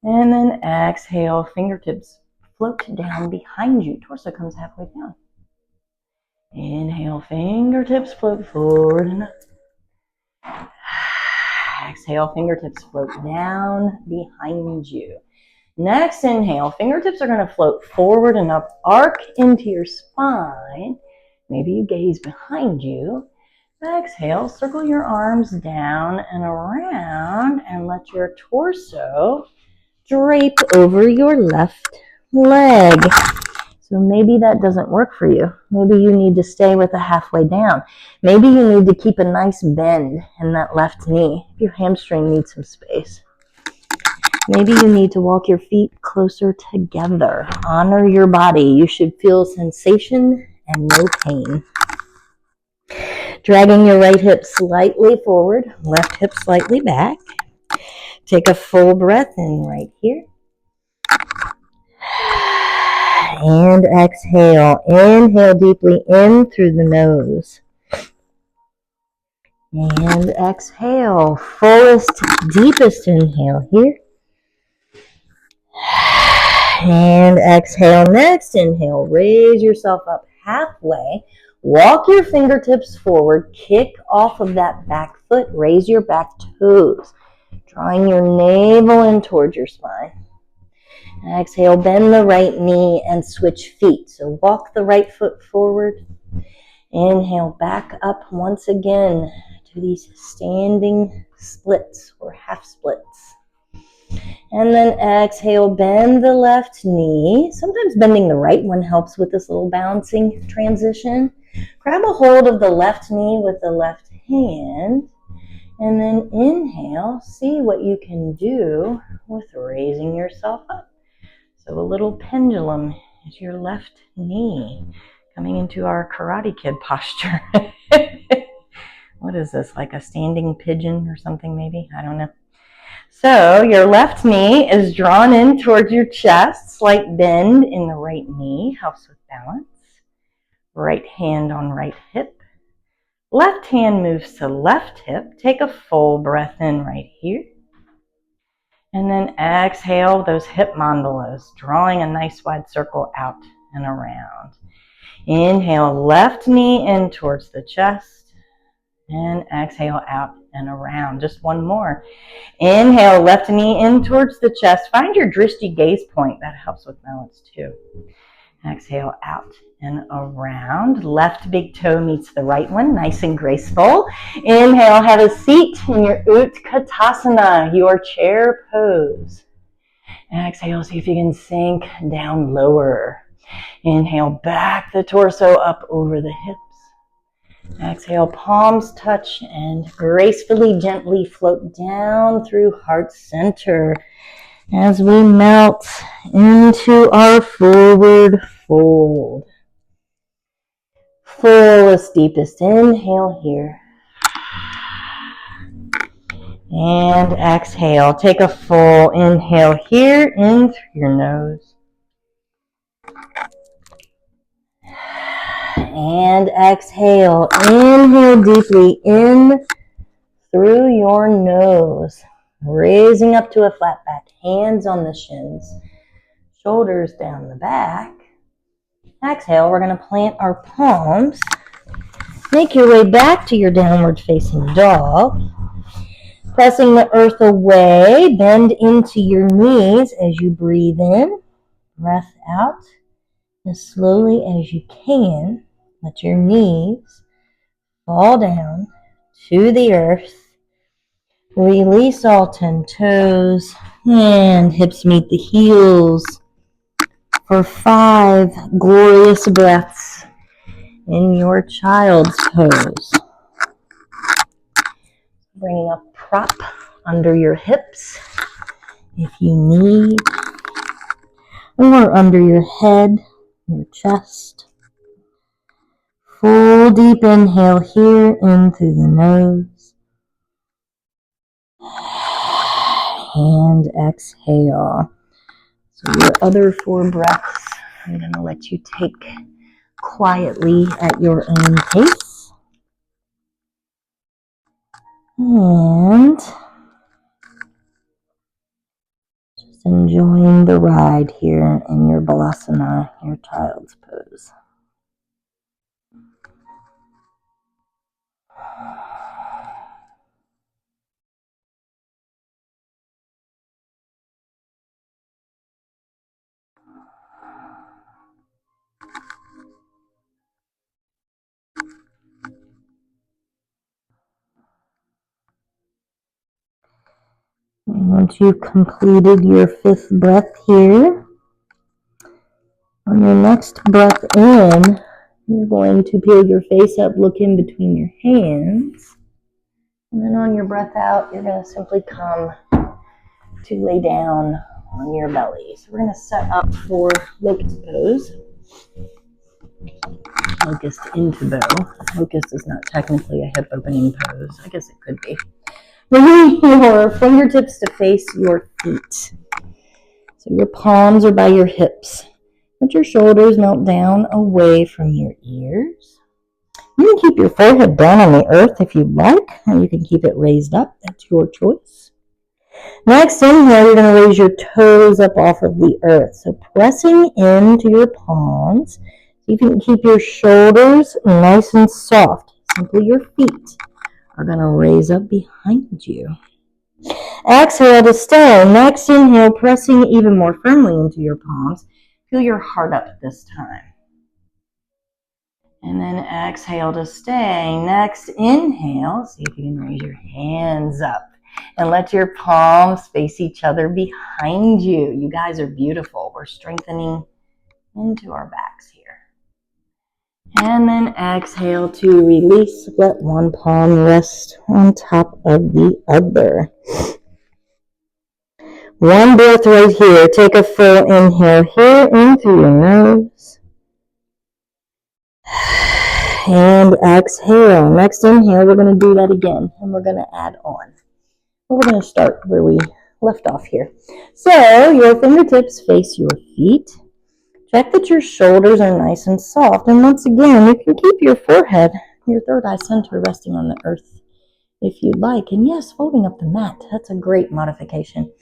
And then exhale, fingertips float down behind you. Torso comes halfway down. Inhale, fingertips float forward and up. Exhale, fingertips float down behind you. Next inhale, fingertips are going to float forward and up, arc into your spine. Maybe you gaze behind you. Exhale, circle your arms down and around and let your torso drape over your left leg. So maybe that doesn't work for you. Maybe you need to stay with a halfway down. Maybe you need to keep a nice bend in that left knee. Your hamstring needs some space. Maybe you need to walk your feet closer together. Honor your body. You should feel sensation and no pain. Dragging your right hip slightly forward, left hip slightly back. Take a full breath in right here. And exhale. Inhale deeply in through the nose. And exhale. Fullest, deepest inhale here. And exhale. Next inhale. Raise yourself up halfway. Walk your fingertips forward. Kick off of that back foot. Raise your back toes. Drawing your navel in towards your spine. Exhale, bend the right knee and switch feet. So walk the right foot forward. Inhale, back up once again to these standing splits or half splits. And then exhale, bend the left knee. Sometimes bending the right one helps with this little balancing transition. Grab a hold of the left knee with the left hand. And then inhale, see what you can do with raising yourself up. So a little pendulum is your left knee coming into our Karate Kid posture. What is this, like a standing pigeon or something maybe? I don't know. So your left knee is drawn in towards your chest. Slight bend in the right knee helps with balance. Right hand on right hip. Left hand moves to left hip. Take a full breath in right here. And then exhale those hip mandalas, drawing a nice wide circle out and around. Inhale, left knee in towards the chest. And exhale out and around. Just one more. Inhale, left knee in towards the chest. Find your drishti gaze point. That helps with balance too. Exhale out and around. Left big toe meets the right one, nice and graceful. Inhale, have a seat in your Utkatasana, your chair pose. Exhale, see if you can sink down lower. Inhale, back the torso up over the hips. Exhale, palms touch and gracefully, gently float down through heart center as we melt into our forward fold. Fullest, deepest inhale here. And exhale. Take a full inhale here in through your nose. And exhale. Inhale deeply in your nose. Raising up to a flat back. Hands on the shins. Shoulders down the back. Exhale, we're going to plant our palms. Make your way back to your downward facing dog. Pressing the earth away, bend into your knees as you breathe in. Breath out. As slowly as you can, let your knees fall down to the earth. Release all 10 toes and hips meet the heels for 5 glorious breaths in your child's pose. Bringing a prop under your hips if you need, or under your head, your chest. Full deep inhale here in through the nose. And exhale. So your other 4 breaths, I'm going to let you take quietly at your own pace. And just enjoying the ride here in your Balasana, your child's pose. And once you've completed your 5th breath here, on your next breath in, you're going to peel your face up, look in between your hands. And then on your breath out, you're going to simply come to lay down on your belly. So we're going to set up for locust pose. Locust into bow. Locust is not technically a hip opening pose. I guess it could be. Bring your fingertips to face your feet. So your palms are by your hips. Let your shoulders melt down away from your ears. You can keep your forehead down on the earth if you'd like, or you can keep it raised up. That's your choice. Next, inhale, you're going to raise your toes up off of the earth. So pressing into your palms. You can keep your shoulders nice and soft. Simply your feet are going to raise up behind you. Exhale to stay. Next inhale, pressing even more firmly into your palms. Feel your heart up this time. And then exhale to stay. Next inhale, see if you can raise your hands up. And let your palms face each other behind you. You guys are beautiful. We're strengthening into our backs here. And then exhale to release. Let one palm rest on top of the other. One breath right here. Take a full inhale here in through your nose. And exhale. Next inhale, we're going to do that again. And we're going to add on. We're going to start where we left off here. So your fingertips face your feet. Check that your shoulders are nice and soft. And once again, you can keep your forehead, your third eye center resting on the earth if you'd like. And yes, folding up the mat. That's a great modification.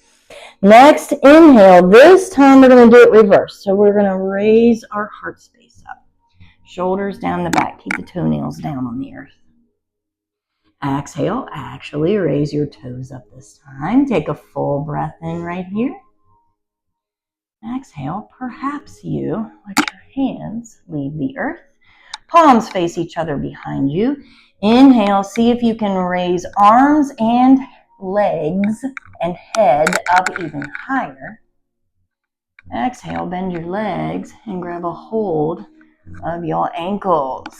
Next, inhale. This time we're going to do it reverse. So we're going to raise our heart space up. Shoulders down the back. Keep the toenails down on the earth. Exhale. Actually raise your toes up this time. Take a full breath in right here. Exhale. Perhaps you let your hands leave the earth. Palms face each other behind you. Inhale. See if you can raise arms and legs and head up even higher. Exhale, bend your legs and grab a hold of your ankles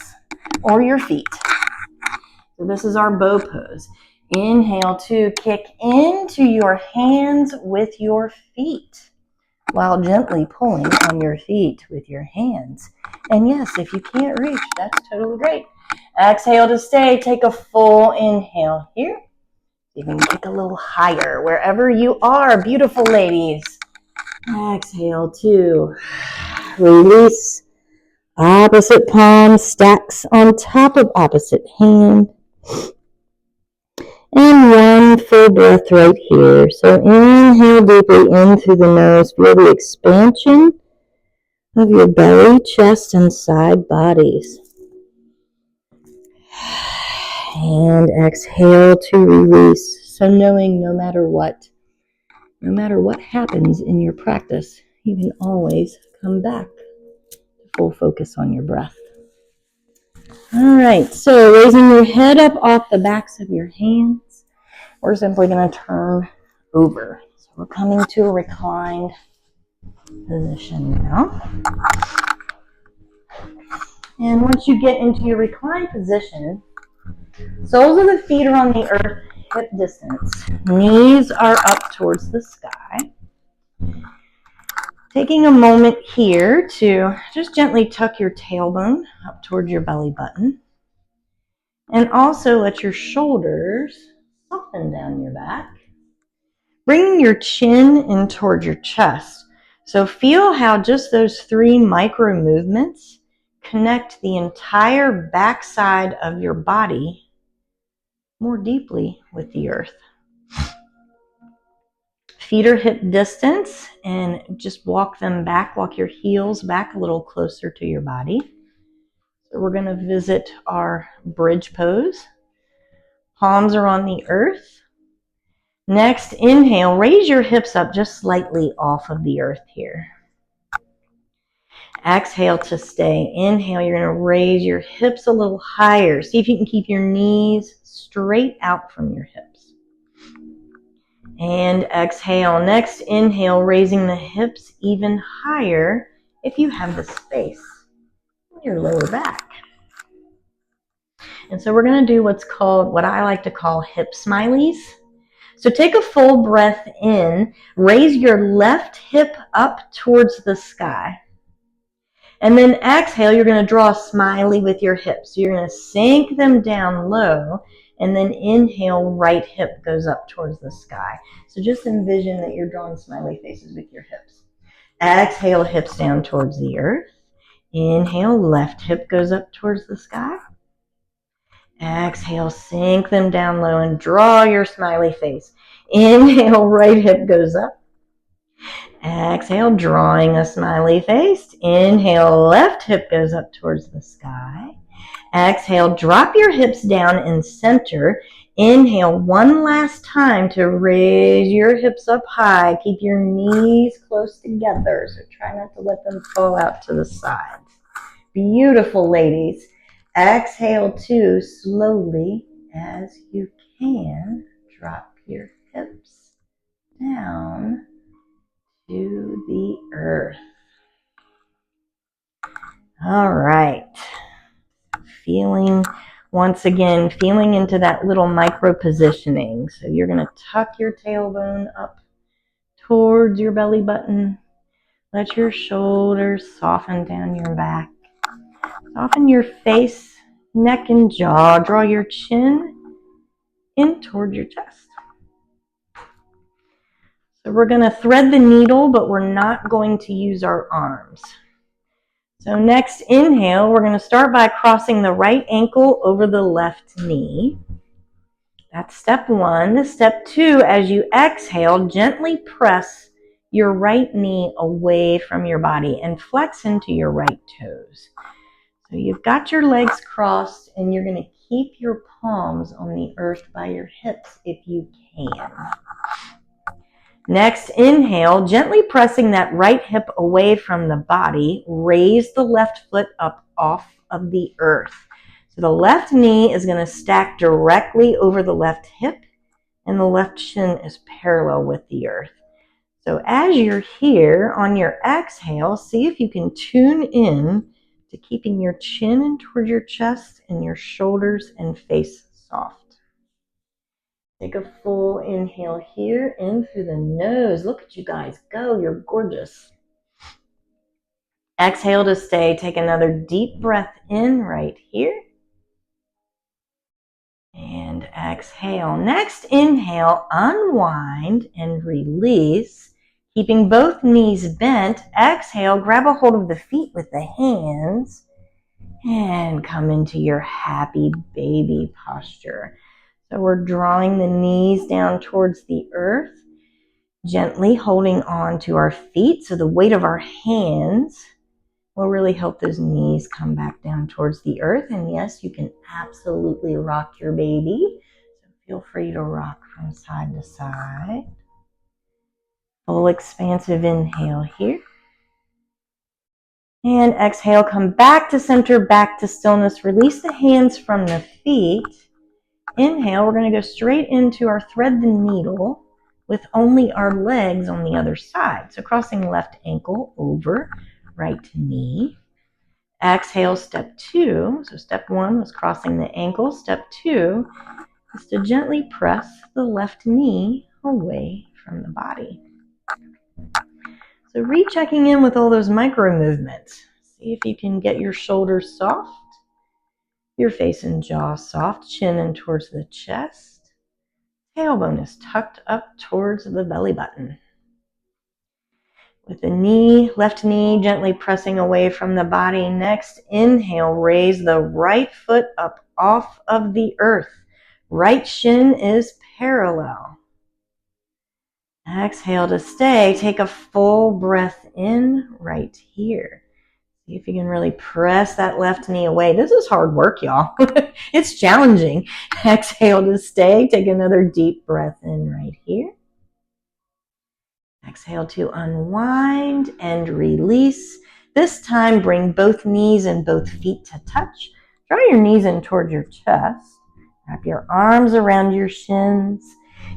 or your feet. So this is our bow pose. Inhale to kick into your hands with your feet while gently pulling on your feet with your hands. And yes, if you can't reach, that's totally great. Exhale to stay. Take a full inhale here. You can kick a little higher wherever you are, beautiful ladies. Exhale to release. Opposite palm stacks on top of opposite hand. And full breath right here. So inhale deeply in through the nose. Feel the expansion of your belly, chest, and side bodies. And exhale to release. So knowing no matter what happens in your practice, you can always come back to full focus on your breath. All right, so raising your head up off the backs of your hands, we're simply going to turn over. So we're coming to a reclined position now. And once you get into your reclined position, soles of the feet are on the earth, hip distance. Knees are up towards the sky. Taking a moment here to just gently tuck your tailbone up towards your belly button. And also let your shoulders soften down your back. Bringing your chin in towards your chest. So feel how just those 3 micro movements connect the entire backside of your body more deeply with the earth. Feet are hip distance, and just walk them back, walk your heels back a little closer to your body. So we're going to visit our bridge pose. Palms are on the earth. Next, inhale, raise your hips up just slightly off of the earth here. Exhale to stay. Inhale, you're going to raise your hips a little higher. See if you can keep your knees straight out from your hips. And exhale. Next, inhale, raising the hips even higher if you have the space in your lower back. And so we're going to do what I like to call hip smileys. So take a full breath in, raise your left hip up towards the sky. And then exhale, you're going to draw a smiley with your hips. So you're going to sink them down low, and then inhale, right hip goes up towards the sky. So just envision that you're drawing smiley faces with your hips. Exhale, hips down towards the earth. Inhale, left hip goes up towards the sky. Exhale, sink them down low and draw your smiley face. Inhale, right hip goes up. Exhale, drawing a smiley face. Inhale, left hip goes up towards the sky. Exhale, drop your hips down and center. Inhale one last time to raise your hips up high. Keep your knees close together, so try not to let them fall out to the sides. Beautiful, ladies. Exhale to slowly as you can drop your hips down to the earth. All right. Once again, feeling into that little micro positioning. So you're going to tuck your tailbone up towards your belly button. Let your shoulders soften down your back. Soften your face, neck, and jaw. Draw your chin in towards your chest. So we're going to thread the needle, but we're not going to use our arms. So next, inhale, we're going to start by crossing the right ankle over the left knee. That's step 1. Step 2, as you exhale, gently press your right knee away from your body and flex into your right toes. So you've got your legs crossed, and you're going to keep your palms on the earth by your hips if you can. Next, inhale, gently pressing that right hip away from the body. Raise the left foot up off of the earth. So the left knee is going to stack directly over the left hip, and the left shin is parallel with the earth. So as you're here on your exhale, see if you can tune in to keeping your chin in toward your chest and your shoulders and face soft. Take a full inhale here, in through the nose. Look at you guys go. You're gorgeous. Exhale to stay. Take another deep breath in right here. And exhale. Next, inhale, unwind and release. Keeping both knees bent. Exhale, grab a hold of the feet with the hands and come into your happy baby posture. So we're drawing the knees down towards the earth, gently holding on to our feet. So the weight of our hands will really help those knees come back down towards the earth. And yes, you can absolutely rock your baby. So feel free to rock from side to side. Full expansive inhale here. And exhale, come back to center, back to stillness. Release the hands from the feet. Inhale, we're going to go straight into our thread the needle with only our legs on the other side. So crossing left ankle over right knee. Exhale, step 2. So step 1 was crossing the ankle. Step 2 is to gently press the left knee away from the body. So rechecking in with all those micro movements. See if you can get your shoulders soft, your face and jaw soft, chin in towards the chest. Tailbone is tucked up towards the belly button. With the left knee gently pressing away from the body. Next, inhale, raise the right foot up off of the earth. Right shin is parallel. Exhale to stay. Take a full breath in right here. See if you can really press that left knee away. This is hard work, y'all. It's challenging. Exhale to stay. Take another deep breath in right here. Exhale to unwind and release. This time, bring both knees and both feet to touch. Draw your knees in towards your chest. Wrap your arms around your shins.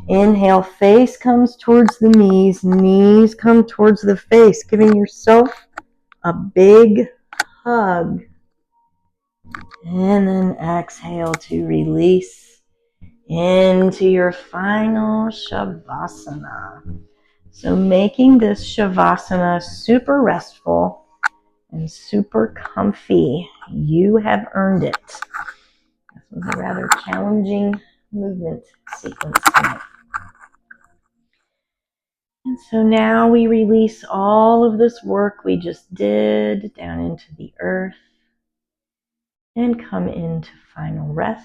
Inhale, face comes towards the knees come towards the face, giving yourself a big hug. And then exhale to release into your final Shavasana. So making this Shavasana super restful and super comfy. You have earned it. This was a rather challenging movement sequence tonight. And so now we release all of this work we just did down into the earth and come into final rest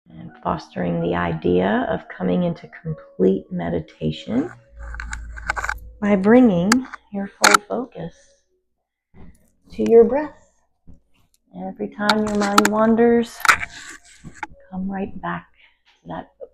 and fostering the idea of coming into complete meditation by bringing your full focus to your breath. And every time your mind wanders, come right back to that focus.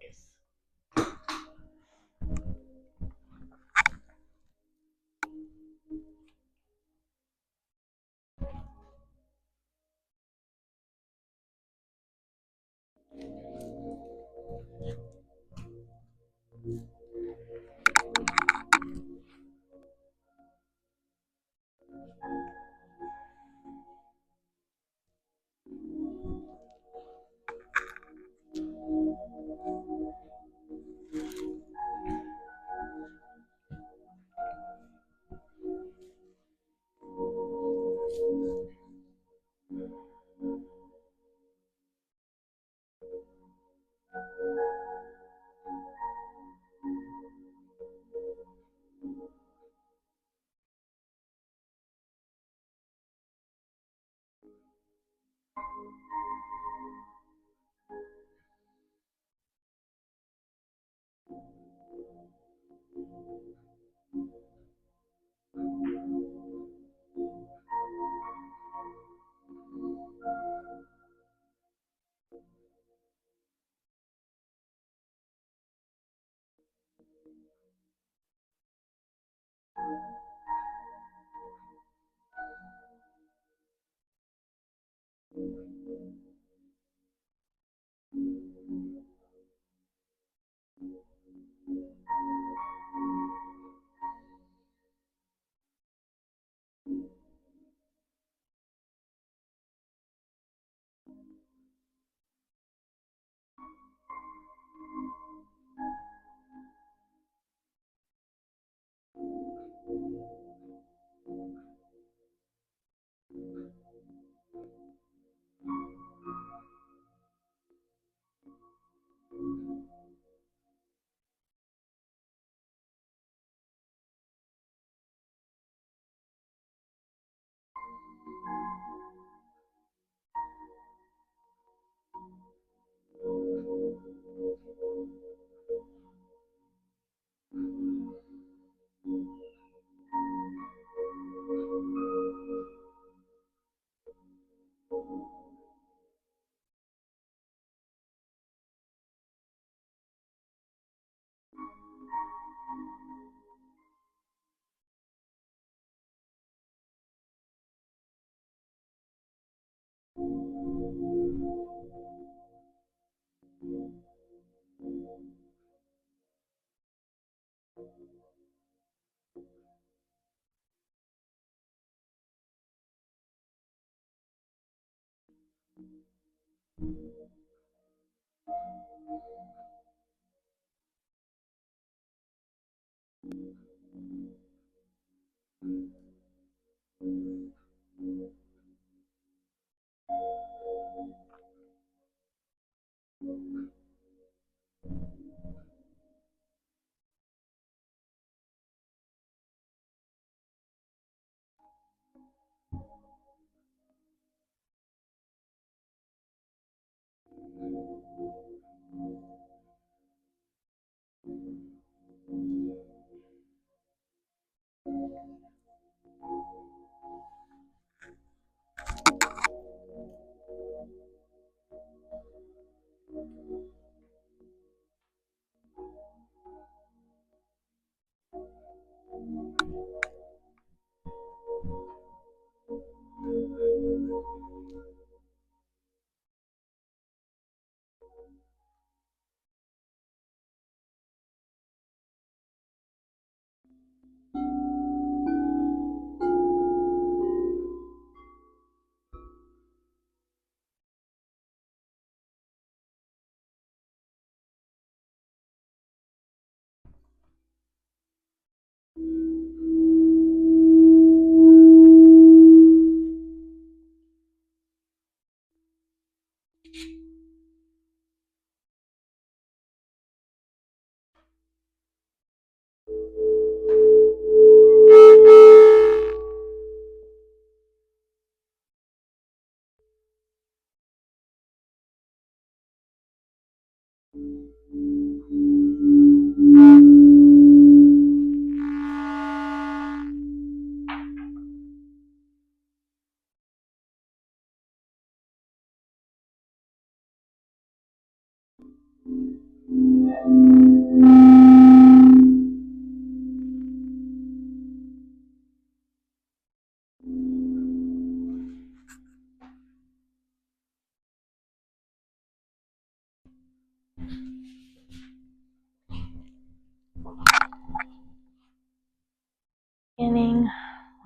Beginning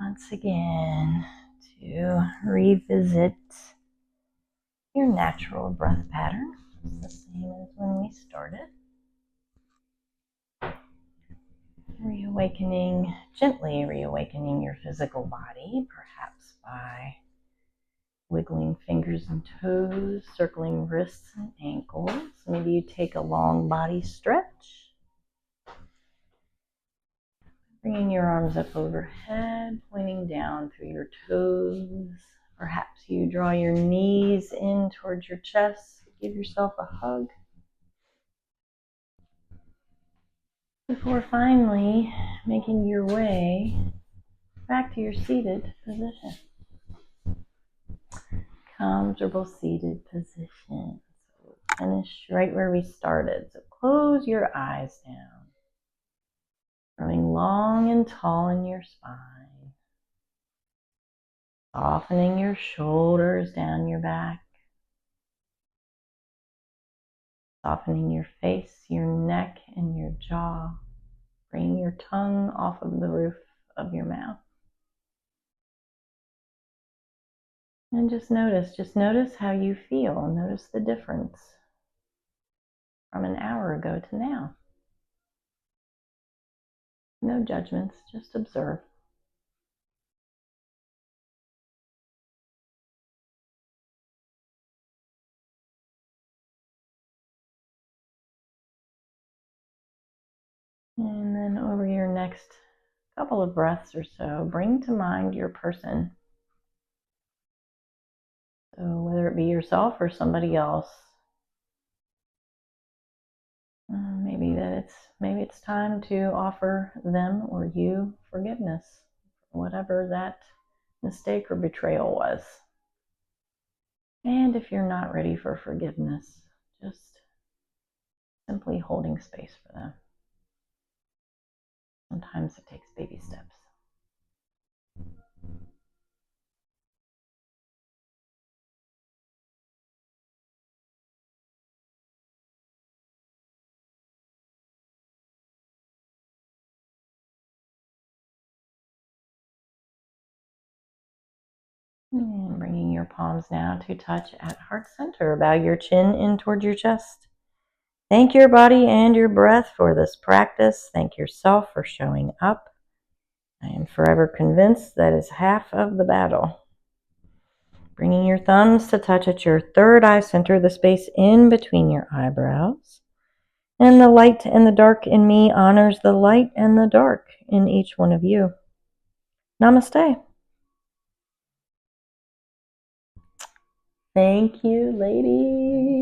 once again to revisit your natural breath pattern. It's the same as when we started. Gently reawakening your physical body, perhaps by wiggling fingers and toes, circling wrists and ankles. Maybe you take a long body stretch. Bringing your arms up overhead, pointing down through your toes. Perhaps you draw your knees in towards your chest. Give yourself a hug. Before finally making your way back to your seated position. Comfortable seated position. So finish right where we started. So close your eyes down. Growing long and tall in your spine. Softening your shoulders down your back. Softening your face, your neck, and your jaw. Bring your tongue off of the roof of your mouth. And just notice how you feel. Notice the difference from an hour ago to now. No judgments, just observe. And then over your next couple of breaths or so, bring to mind your person. So whether it be yourself or somebody else, maybe it's time to offer them or you forgiveness, whatever that mistake or betrayal was. And if you're not ready for forgiveness, just simply holding space for them. Sometimes it takes baby steps. And bringing your palms now to touch at heart center. Bow your chin in towards your chest. Thank your body and your breath for this practice. Thank yourself for showing up. I am forever convinced that is half of the battle. Bringing your thumbs to touch at your third eye center, the space in between your eyebrows. And the light and the dark in me honors the light and the dark in each one of you. Namaste. Thank you, ladies.